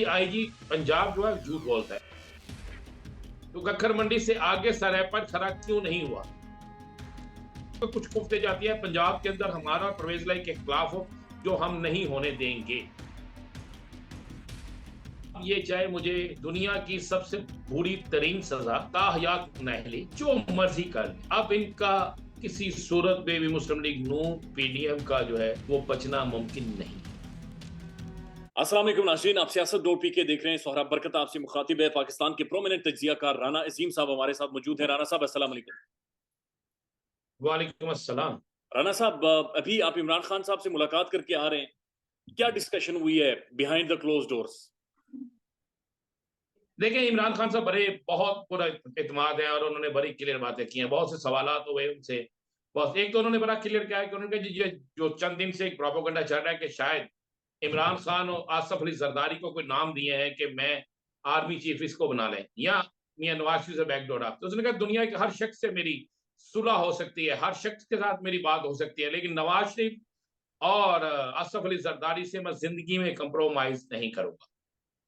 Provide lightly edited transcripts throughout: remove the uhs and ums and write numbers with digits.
IG Punjab जो है झूठ बोलता है। तो गखर मंडी से आगे सरायपर खरा क्यों नहीं हुआ? तो कुछ खुफते जाती है पंजाब के अंदर हमारा परवेज लाई के खिलाफ हो, जो हम नहीं होने देंगे। ये चाहे मुझे दुनिया की सबसे बुरी तरीन सजा ताहयात नहली जो मर्जी कर ले, अब इनका किसी सूरत में भी मुस्लिम लीग नून पीडीएम का जो है वो बचना मुमकिन नहीं। अस्सलाम वालेकुम नाज़रीन, आप सियासत डॉट पी के देख रहे हैं। सोहराब बरकत आपसे मुखातिब है। पाकिस्तान के प्रोमिनेंट तज्जियाकार राना अजीम साहब हमारे साथ मौजूद हैं। राना साहब अस्सलाम वालेकुम। वालेकुम अस्सलाम। राना साहब, अभी आप इमरान खान साहब से मुलाकात करके आ रहे हैं, क्या डिस्कशन हुई है बिहाइंड द क्लोज डोर्स? देखिए, इमरान खान साहब बड़े बहुत पूरा एतमाद है और उन्होंने बड़ी क्लियर बातें की हैं। बहुत से सवालात हुए उनसे। बस एक तो उन्होंने बड़ा क्लियर किया है कि उन्होंने कहा, ये जो चंद दिन से एक प्रोपेगेंडा चल रहा है कि शायद इमरान खान और आसफ अली जरदारी को कोई नाम दिए हैं कि मैं आर्मी चीफ इसको बना लें या मियां नवाज शरीफ से बैकडोर आप, तो उसने कहा दुनिया के हर शख्स से मेरी सुलह हो सकती है, हर शख्स के साथ मेरी बात हो सकती है, लेकिन नवाज शरीफ और आसफ अली जरदारी से मैं जिंदगी में कंप्रोमाइज नहीं करूंगा।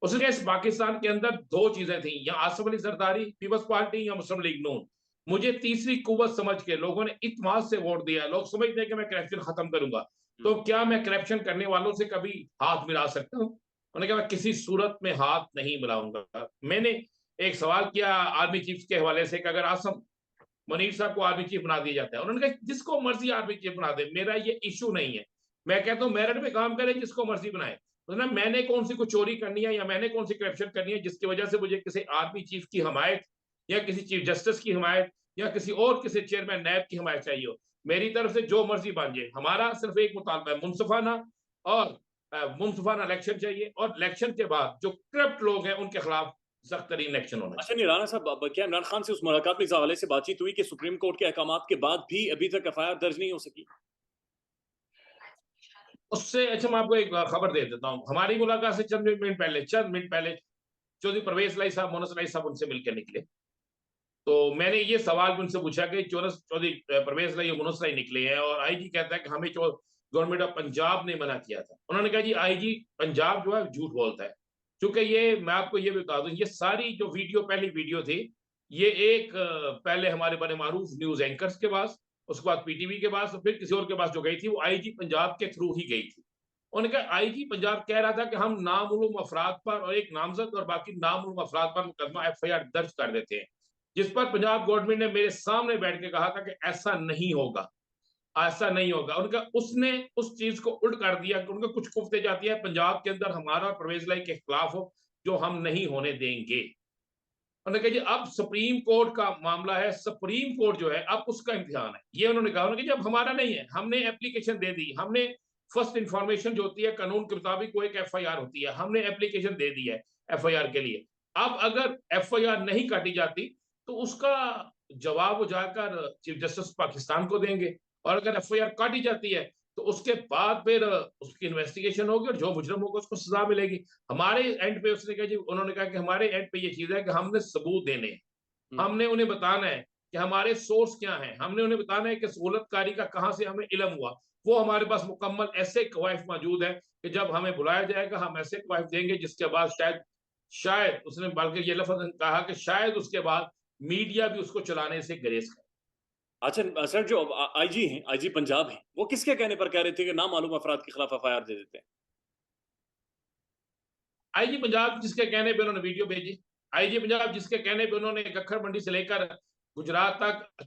उसने कहा इस पाकिस्तान के अंदर दो चीजें थी, या आसफ अली जरदारी पीपल्स पार्टी या मुस्लिम लीग नून। मुझे तीसरी कुव्वत समझ के लोगों ने इत्मीनान से वोट दिया। लोग समझते हैं कि मैं करप्शन खत्म करूंगा, तो क्या मैं करप्शन करने वालों से कभी हाथ मिला सकता हूं? उन्होंने कहा मैं किसी सूरत में हाथ नहीं मिलाऊंगा। मैंने एक सवाल किया आर्मी चीफ के हवाले से कि अगर आसम मुनीर साहब को आर्मी चीफ बना दिया जाता है, उन्होंने कहा जिसको मर्जी आर्मी चीफ बना दे, मेरा ये इशू नहीं है। मैं कहता हूँ मेरिट पे काम करे, जिसको मर्जी बनाए। मतलब मैंने कौन सी कुछ चोरी करनी है या मैंने कौन सी करप्शन करनी है जिसकी वजह से मुझे किसी आर्मी चीफ की हमायत या किसी चीफ जस्टिस की हमायत या किसी और किसी चेयरमैन नैब की हमायत चाहिए हो? मेरी तरफ से जो मर्जी बन जाए, हमारा सिर्फ एक मुतालबा है, मुनसफाना और मुनसफाना इलेक्शन चाहिए, और इलेक्शन के बाद जो करप्ट लोग हैं उनके खिलाफ सख्त तरीन एक्शन होना अच्छा, चाहिए। नहीं राना साहब, क्या इमरान खान से उस मुलाकात में इस हवाले से बातचीत हुई कि सुप्रीम कोर्ट के अहकामात के बाद भी अभी तक एफआईआर दर्ज नहीं हो सकी? उससे अच्छा मैं आपको एक खबर दे देता हूँ। हमारी मुलाकात से चंद मिनट पहले चौधरी परवेज लाई साहब, मोनस लाई साहब उनसे मिलकर निकले। तो मैंने ये सवाल भी उनसे पूछा कि चौधरी परवेज लाई मुनस लाई निकले हैं और आईजी कहता है कि हमें गवर्नमेंट ऑफ पंजाब ने मना किया था। उन्होंने कहा जी आईजी पंजाब जो है झूठ बोलता है। क्योंकि ये मैं आपको ये बता दूं, ये सारी जो वीडियो पहली वीडियो थी, ये एक पहले हमारे बड़े मारूफ न्यूज एंकर्स के पास, उसके बाद पीटीवी के पास, और फिर किसी और के पास जो गई थी वो आईजी पंजाब के थ्रू ही गई थी। उन्होंने कहा आईजी पंजाब कह रहा था कि हम नामालूम अफराद पर और एक नामजद और बाकी नामालूम अफराद पर मुकदमा एफआईआर दर्ज कर देते हैं, जिस पर पंजाब गवर्नमेंट ने मेरे सामने बैठ के कहा था कि ऐसा नहीं होगा, ऐसा नहीं होगा। उनका उसने उस चीज को उल्ट कर दिया कि उनका कुछ खुफते जाती है पंजाब के अंदर हमारा और परवेज लाई के खिलाफ हो, जो हम नहीं होने देंगे। उन्होंने कहा जी अब सुप्रीम कोर्ट का मामला है, सुप्रीम कोर्ट जो है अब उसका इम्तिहान है। ये उन्होंने कहा, उन्होंने कहा जब हमारा नहीं है, हमने एप्लीकेशन दे दी, हमने फर्स्ट इंफॉर्मेशन जो होती है कानून के मुताबिक वो एक एफआईआर होती है, हमने एप्लीकेशन दे दी है एफआईआर के लिए। अब अगर एफआईआर नहीं काटी जाती तो उसका जवाब वो जाकर चीफ जस्टिस पाकिस्तान को देंगे, और अगर एफआईआर काटी जाती है तो उसके बाद फिर उसकी इन्वेस्टिगेशन होगी और जो मुजरम होगा उसको सजा मिलेगी। हमारे एंड पे उसने कहा जी, उन्होंने कहा कि हमारे एंड पे ये चीज है कि हमने सबूत देने हैं, हमने उन्हें बताना है कि हमारे सोर्स क्या हैं, हमने उन्हें बताना है कि सहूलतकारी का कहां से हमें इल्म हुआ। वो हमारे पास मुकम्मल ऐसे कवायद मौजूद है कि जब हमें बुलाया जाएगा हम ऐसे कवायद देंगे जिसके बाद शायद शायद उसने बल्कि ये लफ्ज कहा कि शायद उसके बाद मीडिया भी उसको चलाने से गुरेज करे। अच्छा सर, जो आईजी हैं, आईजी पंजाब हैं, वो किसके कहने पर कह रहे थे कि नामालूम अफराद के खिलाफ एफआईआर दे देते हैं? आईजी पंजाब जिसके कहने पे उन्होंने वीडियो भेजी, आईजी पंजाब जिसके कहने पे उन्होंने गखर मंडी से लेकर गुजरात तक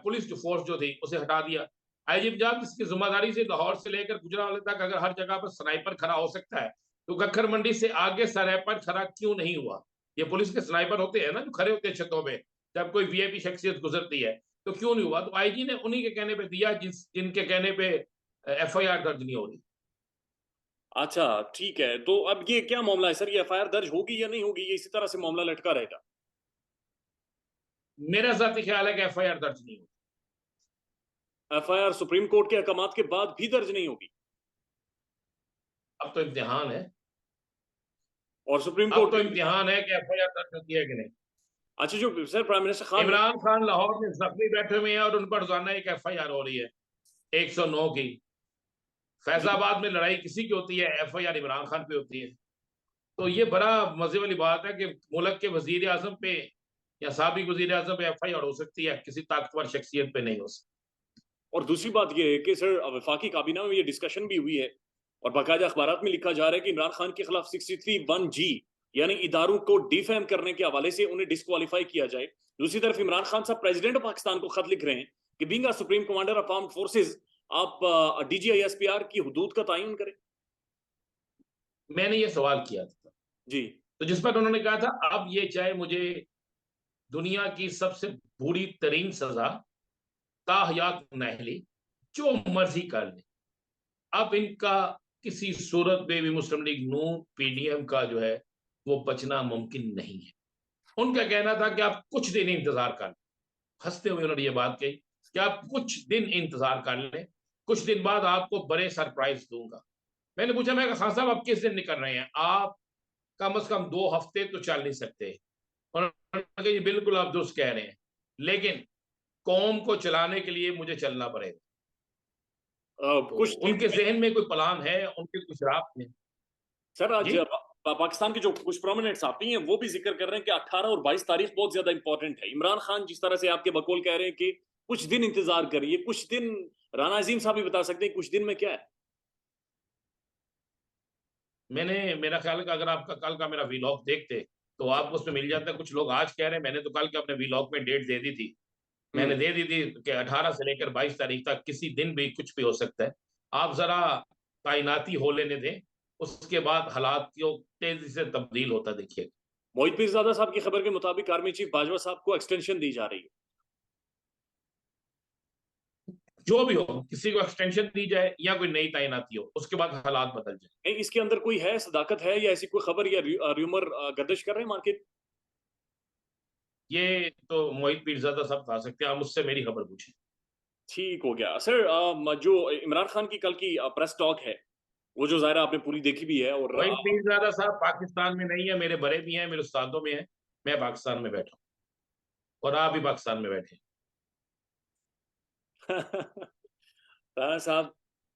पुलिस जो फोर्स जो थी उसे हटा दिया। आईजी पंजाब जिसकी जिम्मेदारी से लाहौर से लेकर गुजरात तक अगर हर जगह पर स्नाइपर खड़ा हो सकता है, तो गखर मंडी से आगे सरायपर खड़ा क्यों नहीं हुआ? ये पुलिस के स्नाइपर होते हैं ना जो खड़े होते हैं छतों पे, जब कोई वीआईपी शख्सियत गुजरती है, तो क्यों नहीं हुआ? तो आईजी ने उन्हीं के कहने पे दिया जिनके कहने पे एफआईआर दर्ज नहीं हो रही। अच्छा, ठीक है। तो अब ये क्या मामला है सर, ये एफआईआर दर्ज होगी या नहीं होगी, ये इसी तरह से मामला लटका रहेगा? मेरा जाती ख्याल है कि एफआईआर दर्ज नहीं होगी। एफआईआर सुप्रीम कोर्ट के अहकामात के बाद भी दर्ज नहीं होगी? अब तो इम्तिहान है, और सुप्रीम अब कोर्ट तो के इम्तिहान है कि एफआईआर दर्ज होती है कि नहीं। अच्छा, जो sir prime minister Khan Imran Khan Lahore में जख्मी बैठे हुए हैं और उन पर रोजाना एक एफआईआर हो रही है 109 की। जी, फैजाबाद में लड़ाई किसी की होती है, एफआईआर इमरान खान पे होती है। तो ये बड़ा मजे वाली बात है कि मुल्क के वजीर आजम पे या साबिक वजीर आजम पे FIR हो सकती है, किसी ताकतवर शख्सियत पे नहीं हो सकती। और दूसरी बात यह है कि सर वफाकी काबीना में ये डिस्कशन भी हुई है और बाकायदा अखबारात में लिखा जा रहा है कि इमरान खान के खिलाफ 63(1)(g यानी इदारों को डिफेम करने के हवाले से उन्हें डिस्क्वालीफाई किया जाए। दूसरी तरफ इमरान खान साहब प्रेसिडेंट ऑफ पाकिस्तान को खत लिख रहे हैं कि being a supreme commander of armed forces आप DGISPR की हुदूद का तयन करें। मैंने ये सवाल किया था, जी तो जिस पर उन्होंने कहा था अब ये चाहे मुझे दुनिया की सबसे बुरी तरीन सजा ताहयात नहली जो मर्जी कर ले, अब इनका किसी सूरत में भी मुस्लिम लीग नून PDM का जो है वो बचना मुमकिन नहीं है। उनका कहना था कि आप कुछ दिन इंतजार कर लें। हंसते हुए उन्होंने ये बात कही कि आप कुछ दिन इंतजार कर लें, कुछ दिन बाद आपको बड़े सरप्राइज दूंगा। मैंने पूछा, मैं खान साहब आप किस दिन निकल रहे हैं? आप कम से कम 2 हफ्ते तो चल नहीं सकते। उन्होंने कहा ये बिल्कुल आप दुरुस्त कह रहे हैं, लेकिन कौम को चलाने के लिए मुझे चलना पड़ेगा। तो कुछ उनके जहन में कोई प्लान है, उनके कुछ रास्ते हैं। सर आज जी, पाकिस्तान के जो कुछ प्रोमिनेंट साथी हैं वो भी जिक्र कर रहे हैं कि 18 और 22 तारीख बहुत ज्यादा इंपॉर्टेंट है। इमरान खान जिस तरह से आपके बकौल कह रहे हैं कि कुछ दिन इंतजार करिए, कुछ दिन राना अजीम साहब भी बता सकते हैं कुछ दिन में क्या है। मेरा ख्याल है कि अगर आपका कल का मेरा वीलॉग देखते तो आपको उसमें मिल जाता है। कुछ लोग आज कह रहे हैं, मैंने तो कल के अपने वीलॉग में डेट दे दी थी। मैंने दे दी थी कि 18 से लेकर 22 तारीख तक किसी दिन भी कुछ भी हो सकता है। आप जरा ताइनाती हो लेने दें, उसके बाद हालात को तेजी से तब्दील होता देखिए। मोहित पीरजादा साहब की खबर के मुताबिक आर्मी चीफ बाजवा साहब को एक्सटेंशन दी जा रही है। जो भी हो, किसी को एक्सटेंशन दी जाए या कोई नई तैनाती हो, उसके बाद हालात बदल जाए। नहीं, इसके अंदर कोई है सदाकत है या ऐसी कोई खबर या र्यूमर गर्दिश कर रहे हैं मार्केट। ये तो मोहित पीरजादा साहब बता सकते हैं, आप मुझसे मेरी खबर पूछें। ठीक हो गया सर। जो इमरान खान की कल की प्रेस टॉक है वो जो जाहिर है आपने पूरी देखी भी है और मोहित पीरजादा साहब पाकिस्तान में नहीं है, मेरे बड़े भी हैं, मेरे उस्तादों में हैं। मैं पाकिस्तान में बैठा हूँ और आप भी पाकिस्तान में बैठे हैं। राणा साहब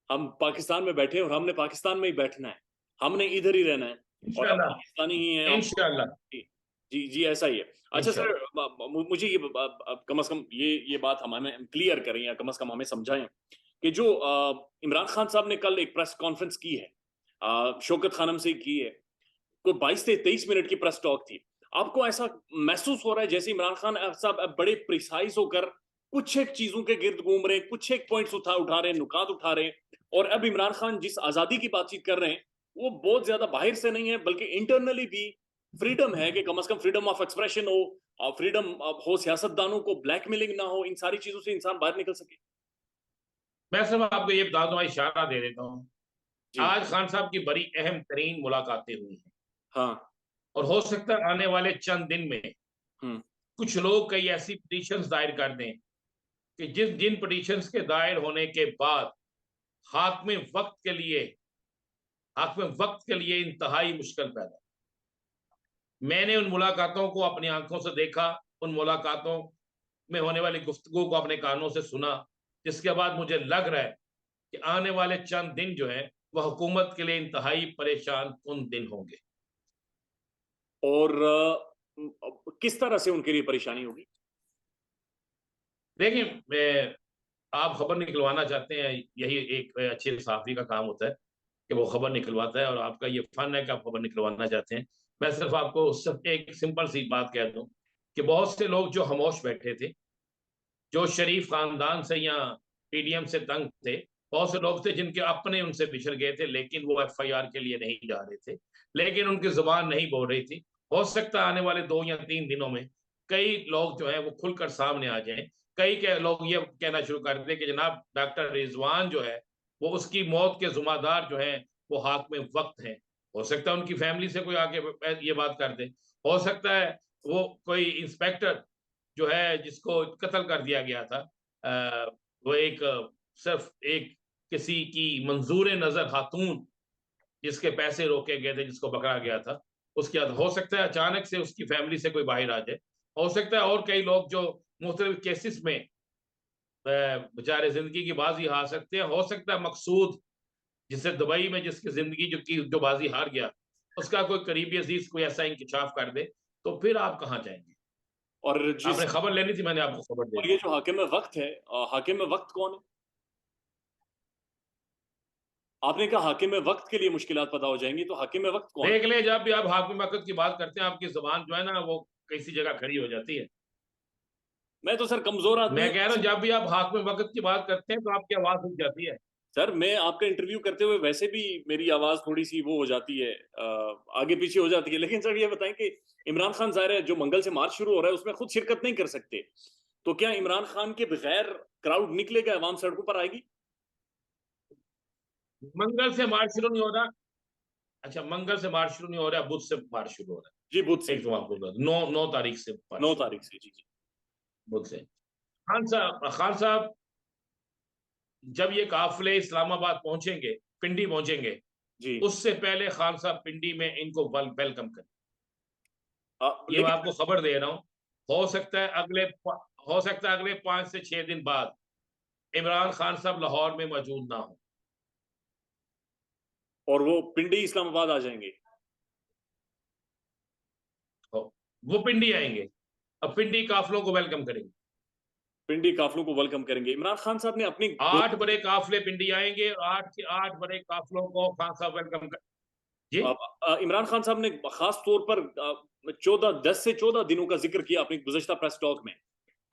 हम पाकिस्तान में बैठे हैं और हमने पाकिस्तान में ही बैठना है, हमने इधर ही रहना है और हम इंशाल्लाह, पाकिस्तानी ही हैं। इंशाल्लाह, जी जी जी, ऐसा ही है। अच्छा सर, इंशाल्लाह। मुझे ये कम से कम ये बात हमें क्लियर करें या कम से कम हमें समझाएं कि जो इमरान खान साहब ने कल एक प्रेस कॉन्फ्रेंस की है, शौकत खानम से की है, कोई 22 से 23 मिनट की प्रेस टॉक थी। आपको ऐसा महसूस हो रहा है जैसे इमरान खान साहब अब बड़े प्रिसाइज होकर कुछ एक चीजों के गिर्द घूम रहे हैं, कुछ एक पॉइंट्स उठा रहे हैं, नुकात उठा रहे हैं, और अब इमरान खान जिस आजादी की बातचीत कर रहे हैं वो बहुत ज्यादा बाहर से नहीं है बल्कि इंटरनली भी फ्रीडम है कि कम से कम फ्रीडम ऑफ एक्सप्रेशन हो और फ्रीडम हो, सियासतदानों को ब्लैकमेलिंग ना हो, इन सारी चीजों से इंसान बाहर निकल सके। मैं सिर्फ आपको ये बता दूं, इशारा दे देता हूँ। जी आज खान साहब की बड़ी अहम तरीन मुलाकातें हुई हैं हाँ। और हो सकता है आने वाले चंद दिन में हम्म। कुछ लोग कई ऐसी पिटीशंस दायर कर दें कि जिन पिटीशंस के दायर होने के बाद हाथ में वक्त के लिए इंतहाई मुश्किल पैदा। मैंने उन मुलाकातों को अपनी आंखों से देखा, उन मुलाकातों में होने वाली गुफ्तगू को अपने कानों से सुना, जिसके बाद मुझे लग रहा है कि आने वाले चंद दिन जो है वह हुकूमत के लिए इंतहाई परेशान कुन दिन होंगे। और किस तरह से उनके लिए परेशानी होगी। देखिए, आप खबर निकलवाना चाहते हैं, यही एक अच्छे सहाफी का काम होता है कि वो खबर निकलवाता है, और आपका ये फन है कि आप खबर निकलवाना चाहते हैं। मैं सिर्फ आपको सिर्फ एक सिंपल सी बात कह दूं कि बहुत से लोग जो खामोश बैठे थे, जो शरीफ खानदान से या PDM से तंग थे, बहुत से लोग थे जिनके अपने उनसे बिछड़ गए थे, लेकिन वो FIR के लिए नहीं जा रहे थे, लेकिन उनकी जुबान नहीं बोल रही थी। हो सकता है आने वाले 2 या 3 दिनों में कई लोग जो है वो खुलकर सामने आ जाएं। कई के लोग ये कहना शुरू कर दें कि जनाब डॉक्टर रिजवान जो है वो उसकी मौत के जुम्मेदार जो है वो हाथ में वक्त है। हो सकता है उनकी फैमिली से कोई आके ये बात कर दे। हो सकता है वो कोई इंस्पेक्टर जो है जिसको कत्ल कर दिया गया था, वो सिर्फ एक किसी की मंजूर नजर खातून जिसके पैसे रोके गए थे, जिसको पकड़ा गया था, उसके बाद हो सकता है अचानक से उसकी फैमिली से कोई बाहर आ जाए। हो सकता है और कई लोग जो मुख्तलिफ केसेस में बेचारे जिंदगी की बाजी हार सकते हैं। हो सकता है मकसूद जिसे दुबई में जिसकी जिंदगी जो बाजी हार गया, उसका कोई करीबी अजीज कोई ऐसा इंकशाफ कर दे, तो फिर आप कहाँ जाएंगे? और आपने खबर लेनी थी, मैंने आपको खबर दे और दी। ये जो हाकिम वक्त है, हाकिम वक्त कौन है? आपने कहा हाकिम वक्त के लिए मुश्किलात पैदा हो जाएंगी, तो हाकिम वक्त कौन है? देख ले, जब भी आप हाकिम वक्त की बात करते हैं, आपकी जुबान जो है ना वो किसी जगह खड़ी हो जाती है। मैं तो सर कमजोर आदमी मैं हूँ। कह रहा हूँ, जब भी आप हाकिम वक्त की बात करते हैं तो आपकी आवाज रुक जाती है। सर मैं आपका इंटरव्यू करते हुए वैसे भी मेरी आवाज थोड़ी सी वो हो जाती है, आगे पीछे हो जाती है। लेकिन सर ये बताएं कि इमरान खान ज़ाहिर है जो मंगल से मार्च शुरू हो रहा है उसमें खुद शिरकत नहीं कर सकते, तो क्या इमरान खान के बगैर क्राउड निकलेगा, आवाम सड़कों पर आएगी? मंगल से मार्च शुरू नहीं हो रहा। अच्छा, मंगल से मार्च शुरू नहीं हो रहा, बुध से मार्च शुरू हो रहा जी बुध है। से। एक तो आपको बता दूं, 9 तारीख से मार्च 9 शुरू हो तारीख रहा से, जी जी। है, बुध से। खान साहब जब ये काफिले इस्लामाबाद पहुंचेंगे, पिंडी पहुंचेंगे, जी। उससे पहले खान साहब पिंडी में इनको वेलकम करें। ये मैं लेकिन आपको खबर दे रहा हूं। हो सकता है अगले 5 से 6 दिन बाद इमरान खान साहब लाहौर में मौजूद ना हो। और वो पिंडी इस्लामाबाद आ जाएंगे? वो पिंडी आएंगे, अब पिंडी काफिलों को वेलकम करेंगे। पिंडी काफिलों को वेलकम करेंगे। इमरान खान साहब ने अपनी 8 बड़े काफिले पिंडी आएंगे, 8 के 8 बड़े काफिलों को खान साहब वेलकम कर। जी। इमरान खान साहब ने खास तौर पर 10 से 14 दिनों का जिक्र किया अपनी गुज़श्ता प्रेस टॉक में,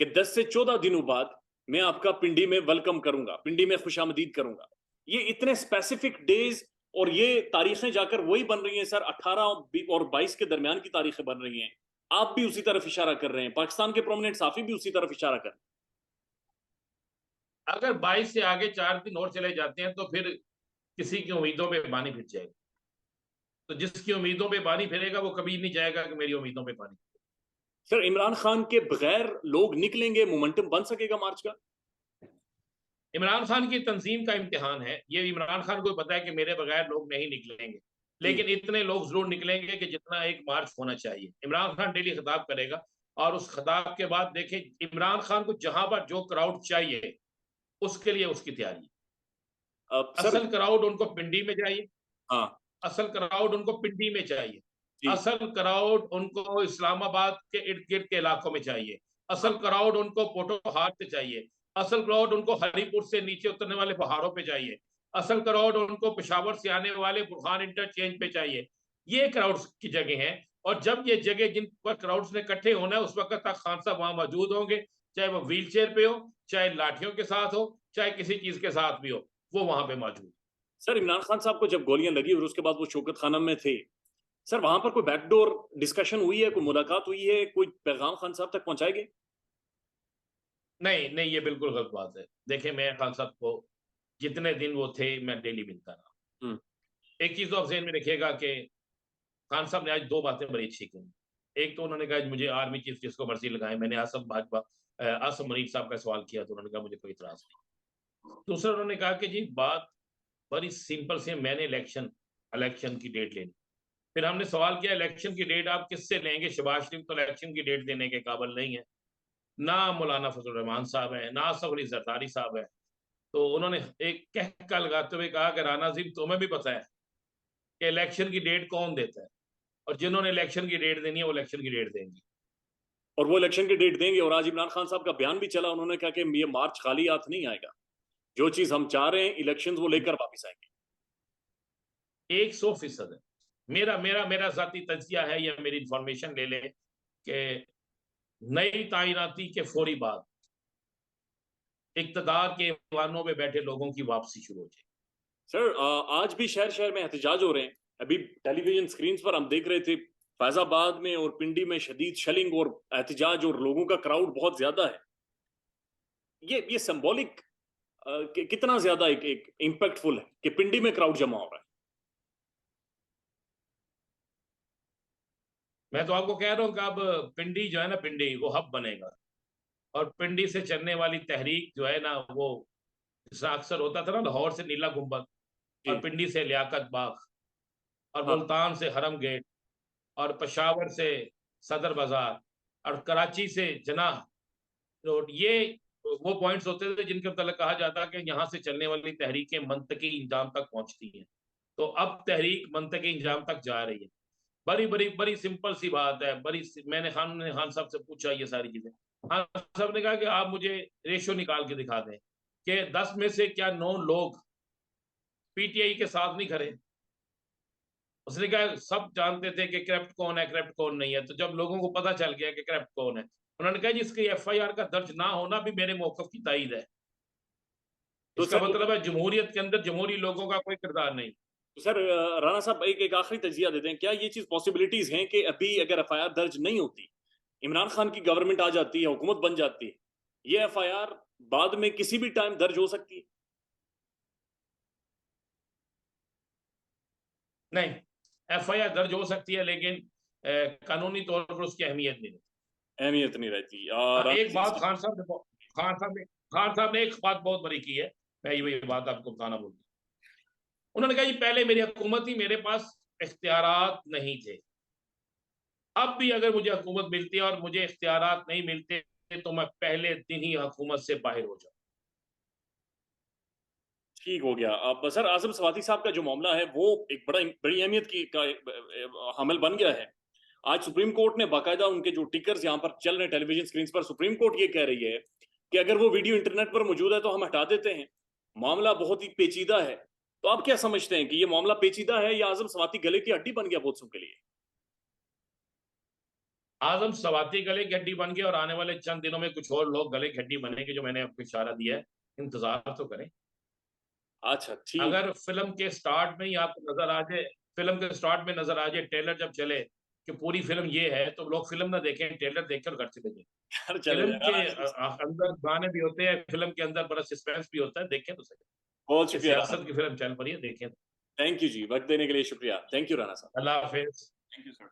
कि 10 से 14 दिनों बाद मैं आपका पिंडी में वेलकम करूंगा, पिंडी में खुशामदीद करूंगा। ये इतने स्पेसिफिक डेज और ये तारीखें जाकर वही बन रही हैं सर, 18 और 22 के दरमियान की तारीखें बन रही हैं। आप भी उसी तरफ इशारा कर रहे हैं, पाकिस्तान के प्रोमिनेंट साफी भी उसी तरफ इशारा कर रहे अगर 22 से आगे 4 दिन और चले जाते हैं तो फिर किसी की उम्मीदों पे पानी फिर जाएगा। तो जिसकी उम्मीदों पे पानी फिरेगा वो कभी नहीं जाएगा कि मेरी उम्मीदों पे पानी। हैं। सर इमरान खान के बगैर लोग निकलेंगे, मोमेंटम बन सकेगा मार्च का? इमरान खान की तंजीम का इम्तिहान है ये। इमरान खान को पता है कि मेरे बगैर लोग नहीं निकलेंगे, जी। लेकिन इतने लोग जरूर निकलेंगे कि जितना एक मार्च होना चाहिए। इमरान खान डेली खिताब करेगा, और उस खिताब के बाद देखें, इमरान खान को जहां पर जो क्राउड चाहिए उसके लिए उसकी तैयारी है। सर। असल क्राउड उनको पिंडी में चाहिए। हाँ। असल क्राउड उनको पिंडी में चाहिए। जी। असल क्राउड उनको इस्लामाबाद के इर्द गिर्द के इलाकों में चाहिए। हाँ। असल क्राउड उनको पोटोहाट से चाहिए। असल क्राउड उनको हरीपुर से नीचे उतरने वाले पहाड़ों पे चाहिए। असल क्राउड उनको पेशावर से आने वाले बुरहान इंटरचेंज पे चाहिए। ये क्राउड की जगह है। और जब ये जगह जिन पर क्राउड्स ने इकट्ठे होना है, उस वक्त तक खान साहब वहां मौजूद होंगे। चाहे वो व्हील चेयर पे हो, चाहे लाठियों के साथ हो, चाहे किसी चीज के साथ भी हो, वो वहां पे मौजूद। सर इमरान खान साहब को जब गोलियां लगी और उसके बाद वो शौकत खाना में थे, सर वहां पर कोई बैकडोर डिस्कशन हुई है, कोई मुलाकात हुई है, कोई पैगाम खान साहब तक पहुंचाएंगे? नहीं नहीं, ये बिल्कुल गलत बात है। देखिए, मैं खान साहब को जितने दिन वो थे मैं डेली मिलता रहा। हम्म। एक चीज तो आप ज़हन में रखिएगा कि खान साहब ने आज 2 बातें बड़ी अच्छी की। एक तो उन्होंने कहा मुझे आर्मी चीफ जिसको मर्जी लगाए। मैंने आसम मनीर साहब का सवाल किया तो उन्होंने कहा मुझे कोई इतराज नहीं। दूसरा उन्होंने कहा कि जी बात बड़ी सिंपल से, मैंने इलेक्शन इलेक्शन की डेट लेनी। फिर हमने सवाल किया इलेक्शन की डेट आप किससे लेंगे? शहबाज शरीफ तो इलेक्शन की डेट देने के काबिल नहीं है, ना मौलाना फजल रहमान साहब है, ना आसफ अली जरदारी साहब है। तो उन्होंने एक कहका लगाते हुए कहा कि राना जिब तुम्हें भी पता है कि इलेक्शन की डेट कौन देता है, और जिन्होंने इलेक्शन की डेट देनी है वो इलेक्शन की डेट देंगे। और वो इलेक्शन की डेट देंगे। और आज इमरान खान साहब का बयान भी चला, उन्होंने कहा कि ये मार्च खाली हाथ नहीं आएगा, जो चीज हम चाह रहे हैं इलेक्शन वो लेकर वापिस आएंगे। 100% है। मेरा मेरा मेरा जाती तजिया है, या मेरी इंफॉर्मेशन ले ले कि नई तैनाती के फौरी बाद इक्तदार के वानों में बैठे लोगों की वापसी शुरू हो जाए। सर आज भी शहर शहर में एहतजाज हो रहे हैं। अभी टेलीविजन स्क्रीन पर हम देख रहे थे फैजाबाद में और पिंडी में शदीद शेलिंग और एहतजाज, और लोगों का क्राउड बहुत ज्यादा है। ये सिंबॉलिक कितना ज्यादा एक इम्पैक्टफुल है कि पिंडी में क्राउड जमा हो रहा है। मैं तो आपको कह रहा हूँ कि अब पिंडी जो है ना, पिंडी वो हब बनेगा। और पिंडी से चलने वाली तहरीक जो है ना, वो जैसा अक्सर होता था ना, लाहौर से नीला गुंबद, और जी। पिंडी से लियाकत बाग, और हाँ। मुल्तान से हरम गेट, और पेशावर से सदर बाजार, और कराची से जनाह रोड। ये वो पॉइंट्स होते थे जिनके मतलब कहा जाता कि यहाँ से चलने वाली तहरीकें मंतकी इंजाम तक पहुंचती हैं। तो अब तहरीक मंतक इंजाम तक जा रही है। बड़ी बड़ी बड़ी सिंपल सी बात है। मैंने खान साहब से पूछा ये सारी चीजें। खान साहब ने कहा कि आप मुझे रेशो निकाल के दिखा दें कि 10 में से क्या 9 लोग पीटीआई के साथ नहीं खड़े। उसने कहा सब जानते थे कि करप्ट कौन है, करप्ट कौन नहीं है। तो जब लोगों को पता चल गया कि करप्ट कौन है, उन्होंने कहा जिसकी एफआईआर का दर्ज ना होना भी मेरे मौकफ की तायद है। तो इसका सर मतलब है जमहूरियत के अंदर जमहूरी लोगों का कोई किरदार नहीं। तो सर राणा साहब एक आखिरी तजिया देते हैं, क्या ये चीज पॉसिबिलिटीज हैं कि अभी अगर एफआईआर दर्ज नहीं होती, इमरान खान की गवर्नमेंट आ जाती है, हुकूमत बन जाती है, ये एफआईआर बाद में किसी भी टाइम दर्ज हो सकती है? नहीं, एफआईआर दर्ज हो सकती है लेकिन कानूनी तौर पर उसकी अहमियत नहीं रहती। अहमियत नहीं रहती। एक बात खान साहब ने एक बात बहुत बड़ी की है। मैं ये बात आपको बताना भूल गया। उन्होंने कहा जी पहले मेरी हुकूमत थी, मेरे पास इख्तियारात नहीं थे। अब भी अगर मुझे हुकूमत मिलती है और मुझे इख्तियारात नहीं मिलते तो मैं पहले दिन ही हुकूमत से बाहर हो जाऊं। ठीक हो गया। अब सर आजम सवाती साहब का जो मामला है वो एक बड़ी अहमियत की का हामिल बन गया है। आज सुप्रीम कोर्ट ने बाकायदा उनके जो टिकर्स यहाँ पर चल रहे हैं टेलीविजन स्क्रीन पर, सुप्रीम कोर्ट ये कह रही है कि अगर वो वीडियो इंटरनेट पर मौजूद है तो हम हटा देते हैं। मामला बहुत ही पेचीदा है। तो आप क्या समझते हैं कि ये मामला पेचीदा है या आजम सवाती गले की हड्डी बन गया बहुतों के लिए? आजम सवाती गले की हड्डी बन गए और आने वाले चंद दिनों में कुछ और लोग गले की हड्डी बनेंगे जो मैंने आपको इशारा दिया है। इंतजार तो करें। अच्छा ठीक। अगर फिल्म के स्टार्ट में ही आपको नजर आ जाए, फिल्म के स्टार्ट में नजर आ जाए, ट्रेलर जब चले कि पूरी फिल्म ये है, तो लोग फिल्म ना देखें, ट्रेलर देखकर घर चले जाएं। यार चले फिल्म के जाएगा। अंदर गाने भी होते हैं, फिल्म के अंदर बड़ा सस्पेंस भी होता है, देखें तो सही। बहुत ये शुक्रिया। सियासत की फिल्म चल पड़ी है, देखें। थैंक यू जी, वक्त देने के लिए शुक्रिया। थैंक यू राणा साहब। अल्लाह हाफिज। Thank you sir.